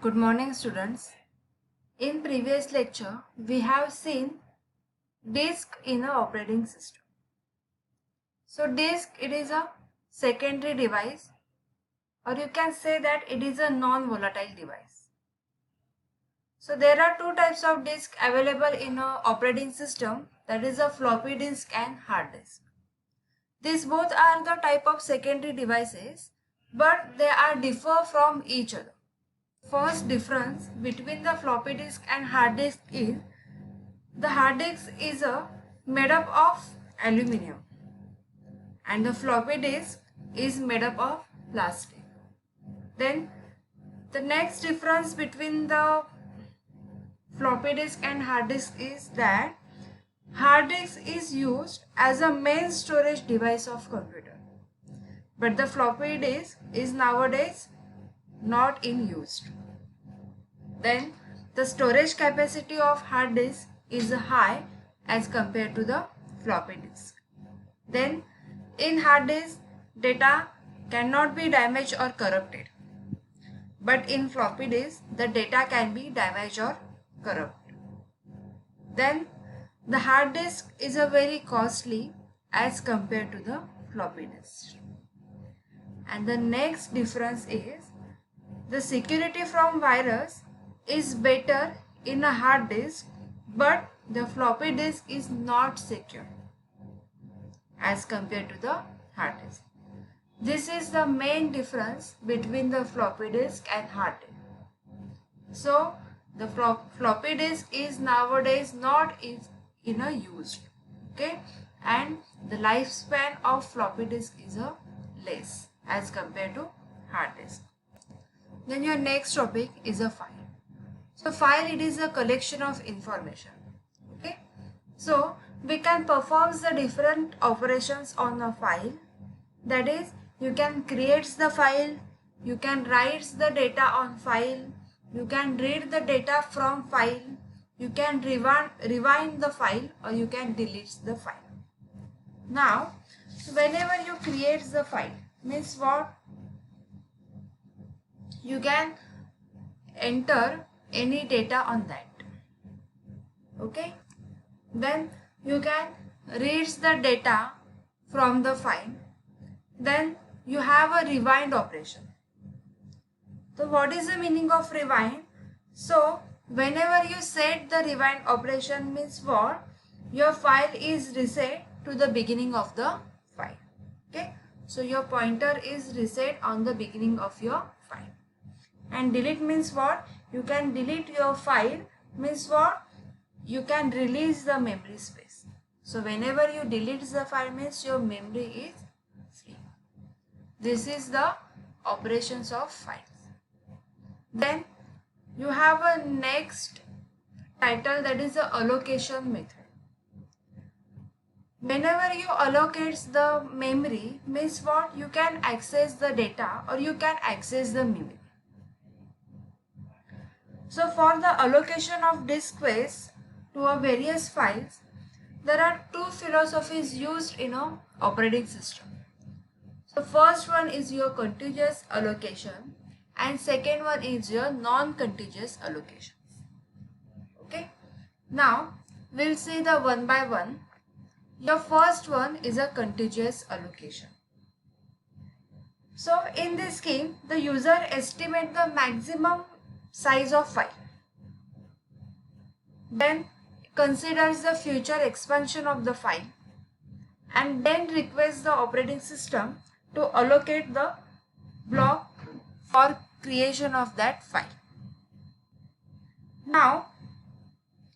Good morning, students. In previous lecture, we have seen disk in an operating system. So disk, it is a secondary device, or you can say that it is a non-volatile device. So there are two types of disk available in an operating system, that is a floppy disk and hard disk. These both are the type of secondary devices, but they are differ from each other. First difference between the floppy disk and hard disk is the hard disk is made up of aluminum and the floppy disk is made up of plastic. Then the next difference between the floppy disk and hard disk is that hard disk is used as a main storage device of computer, but the floppy disk is nowadays not in use. Then the storage capacity of hard disk is high as compared to the floppy disk. Then in hard disk, data cannot be damaged or corrupted, but in floppy disk, the data can be damaged or corrupted. Then the hard disk is a very costly as compared to the floppy disk. And the next difference is the security from virus is better in a hard disk, but the floppy disk is not secure as compared to the hard disk. This is the main difference between the floppy disk and hard disk. So the floppy disk is nowadays not in a used, okay, and the lifespan of floppy disk is a less as compared to hard disk. Then your next topic is a file. So file, it is a collection of information. Okay. So we can perform the different operations on a file. That is, you can create the file, you can write the data on file, you can read the data from file, you can rewind the file, or you can delete the file. Now, whenever you create the file, means what? You can enter any data on that. Okay. Then you can read the data from the file. Then you have a rewind operation. So what is the meaning of rewind? So whenever you set the rewind operation, means what? Your file is reset to the beginning of the file. Okay. So your pointer is reset on the beginning of your file. And delete means what? You can delete your file, means what? You can release the memory space. So whenever you delete the file, means your memory is free. This is the operations of files. Then you have a next title, that is the allocation method. Whenever you allocate the memory, means what? You can access the data or you can access the memory. So for the allocation of disk space to a various files, there are two philosophies used in an operating system. So first one is your contiguous allocation and second one is your non-contiguous allocation. Okay. Now we'll see the one by one. Your first one is a contiguous allocation. So in this scheme, the user estimates the maximum size of file, then considers the future expansion of the file, and then requests the operating system to allocate the block for creation of that file. Now,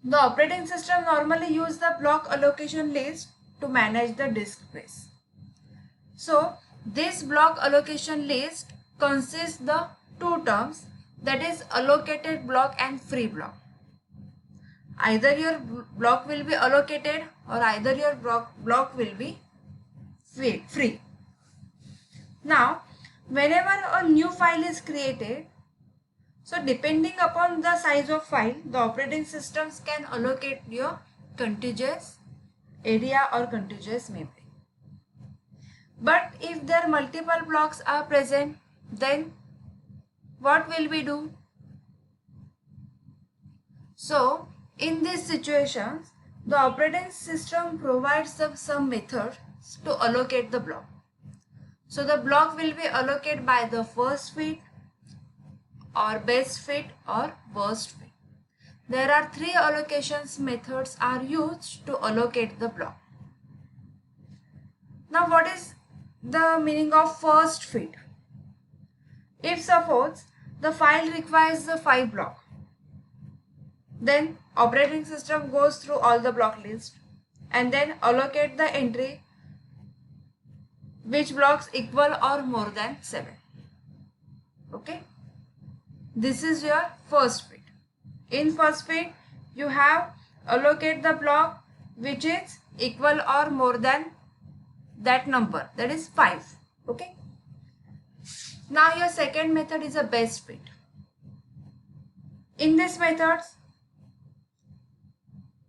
the operating system normally uses the block allocation list to manage the disk space. So, this block allocation list consists the two terms, that is allocated block and free block. Either your block will be allocated or either your block will be free. Now, whenever a new file is created, so depending upon the size of file, the operating systems can allocate your contiguous area or contiguous memory. But if there multiple blocks are present, then what will we do? So in these situations, the operating system provides some methods to allocate the block. So the block will be allocated by the first fit or best fit or worst fit. There are three allocations methods are used to allocate the block. Now what is the meaning of first fit? If suppose the file requires the 5 block, then operating system goes through all the block list and then allocate the entry which blocks equal or more than 7. Okay, this is your first fit. In first fit you have allocate the block which is equal or more than that number, that is 5. Okay, now your second method is a best fit. In this method,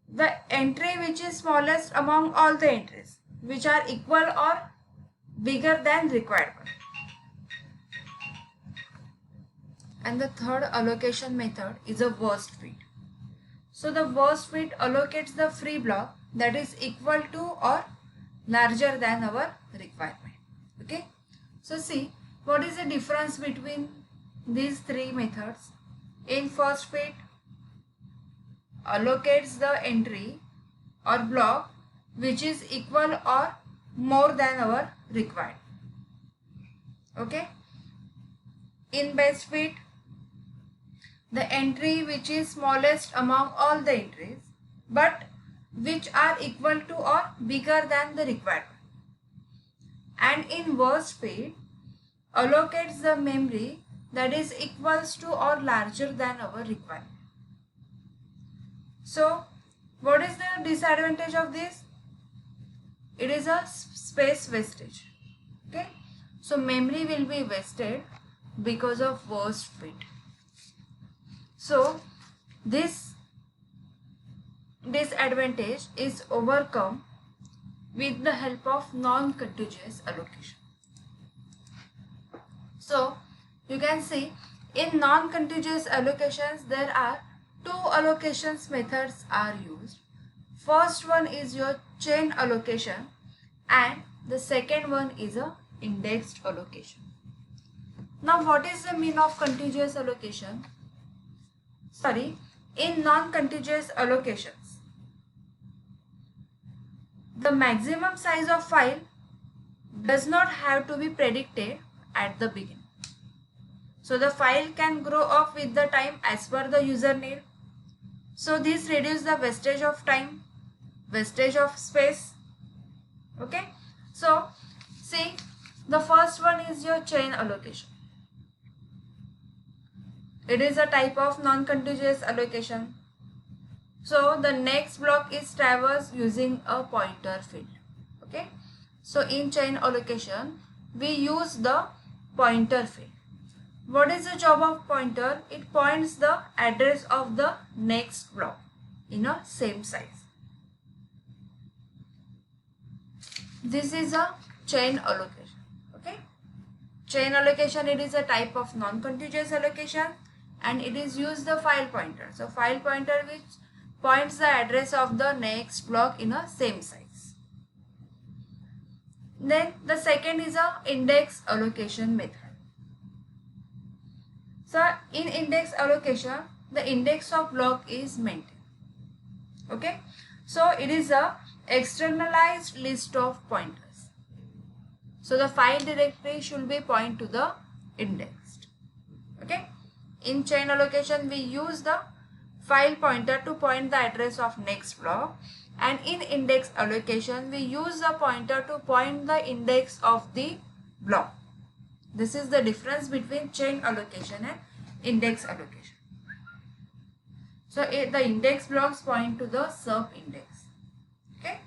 the entry which is smallest among all the entries which are equal or bigger than required one. And the third allocation method is a worst fit. So the worst fit allocates the free block that is equal to or larger than our requirement. Okay, so see what is the difference between these three methods. In first fit, allocates the entry or block which is equal or more than our required. Okay, in best fit, the entry which is smallest among all the entries but which are equal to or bigger than the required. And in worst fit, allocates the memory that is equals to or larger than our requirement. So what is the disadvantage of this? It is a space wastage. Okay, so memory will be wasted because of worst fit. So this disadvantage is overcome with the help of non-contiguous allocation. So you can see in non-contiguous allocations there are two allocations methods are used. First one is your chain allocation and the second one is a indexed allocation. Now what is the mean of contiguous allocation? In non-contiguous allocations, the maximum size of file does not have to be predicted at the beginning. So the file can grow up with the time as per the user need. So this reduces the wastage of time, wastage of space. Okay, so see the first one is your chain allocation. It is a type of non-contiguous allocation. So the next block is traversed using a pointer field. Okay, so in chain allocation we use the pointer field. What is the job of pointer? It points the address of the next block in a same size. This is a chain allocation. Okay, chain allocation, it is a type of non-contiguous allocation and it is used the file pointer. So file pointer which points the address of the next block in a same size. Then the second is a index allocation method. So in index allocation, the index of block is maintained. Okay, so it is a externalized list of pointers. So the file directory should be point to the indexed. Okay, in chain allocation we use the file pointer to point the address of next block, and in index allocation we use the pointer to point the index of the block. This is the difference between chain allocation and index allocation. So the index blocks point to the sub index. Okay,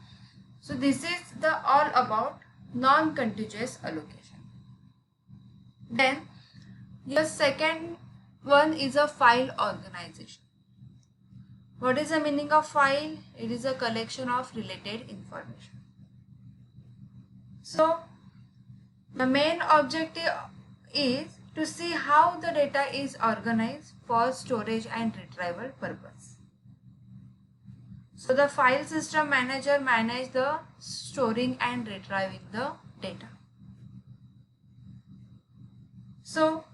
so this is the all about non-contiguous allocation. Then your second one is a file organization. What is the meaning of file? It is a collection of related information. So the main objective is to see how the data is organized for storage and retrieval purpose. So the file system manager manages the storing and retrieving the data. So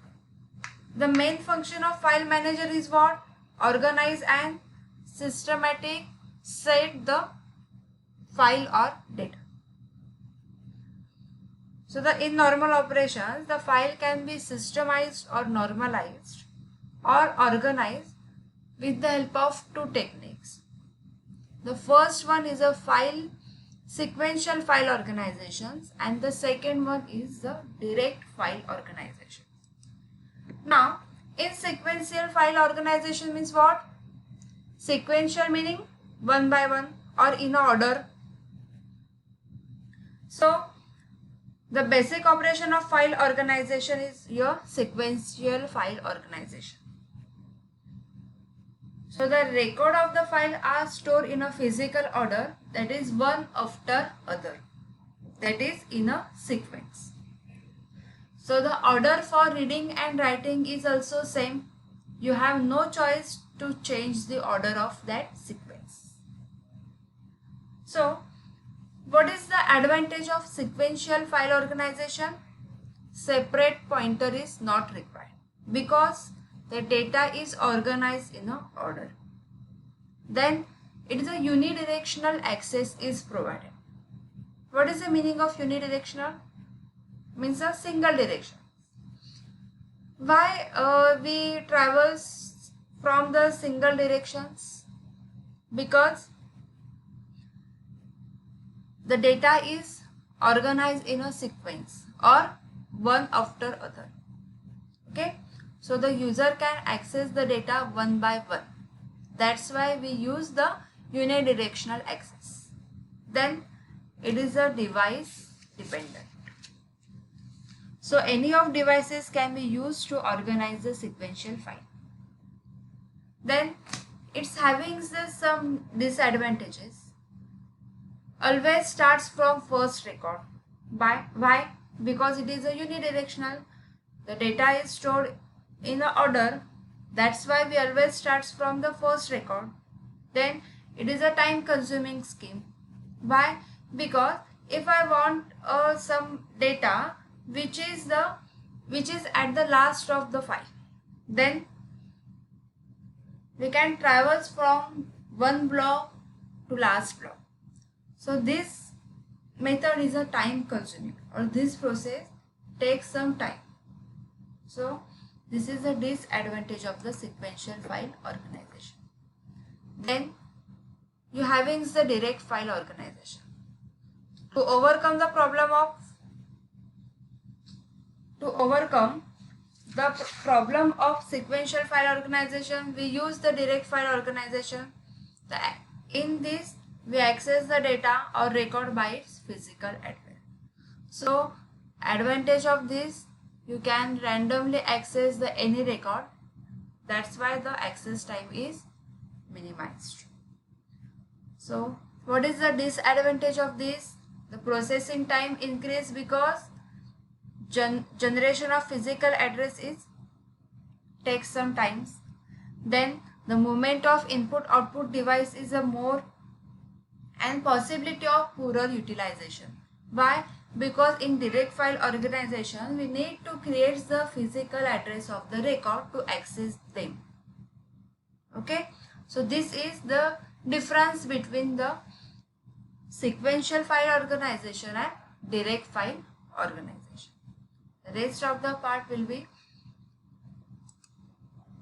the main function of file manager is what? Organize and systematic set the file or data. So in normal operations, the file can be systemized or normalized or organized with the help of two techniques. The first one is a sequential file organizations, and the second one is the direct file organization. Now, in sequential file organization means what? Sequential meaning one by one or in order. So, the basic operation of file organization is your sequential file organization. So the record of the file are stored in a physical order, that is one after other, that is in a sequence. So the order for reading and writing is also same. You have no choice to change the order of that sequence. So what is the advantage of sequential file organization? Separate pointer is not required because the data is organized in a order. Then it is a unidirectional access is provided. What is the meaning of unidirectional? Means a single direction. Why we travel from the single directions? Because the data is organized in a sequence or one after other. Okay, so the user can access the data one by one. That's why we use the unidirectional access. Then it is a device dependent. So any of devices can be used to organize the sequential file. Then it's having some disadvantages. Always starts from first record. Why? Because it is a unidirectional. The data is stored in an order. That's why we always starts from the first record. Then it is a time consuming scheme. Why? Because if I want some data which is at the last of the file, then we can travel from one block to last block. So this method is a time consuming, or this process takes some time. So this is a disadvantage of the sequential file organization. Then you having the direct file organization. To overcome the problem of sequential file organization, we use the direct file organization. In this, we access the data or record by its physical address. So advantage of this, you can randomly access any record. That's why the access time is minimized. So what is the disadvantage of this? The processing time increase because generation of physical address takes some time. Then the movement of input output device is a more and possibility of poorer utilization. Why? Because in direct file organization, we need to create the physical address of the record to access them. Okay, so this is the difference between the sequential file organization and direct file organization. The rest of the part will be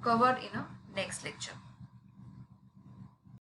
covered in a next lecture.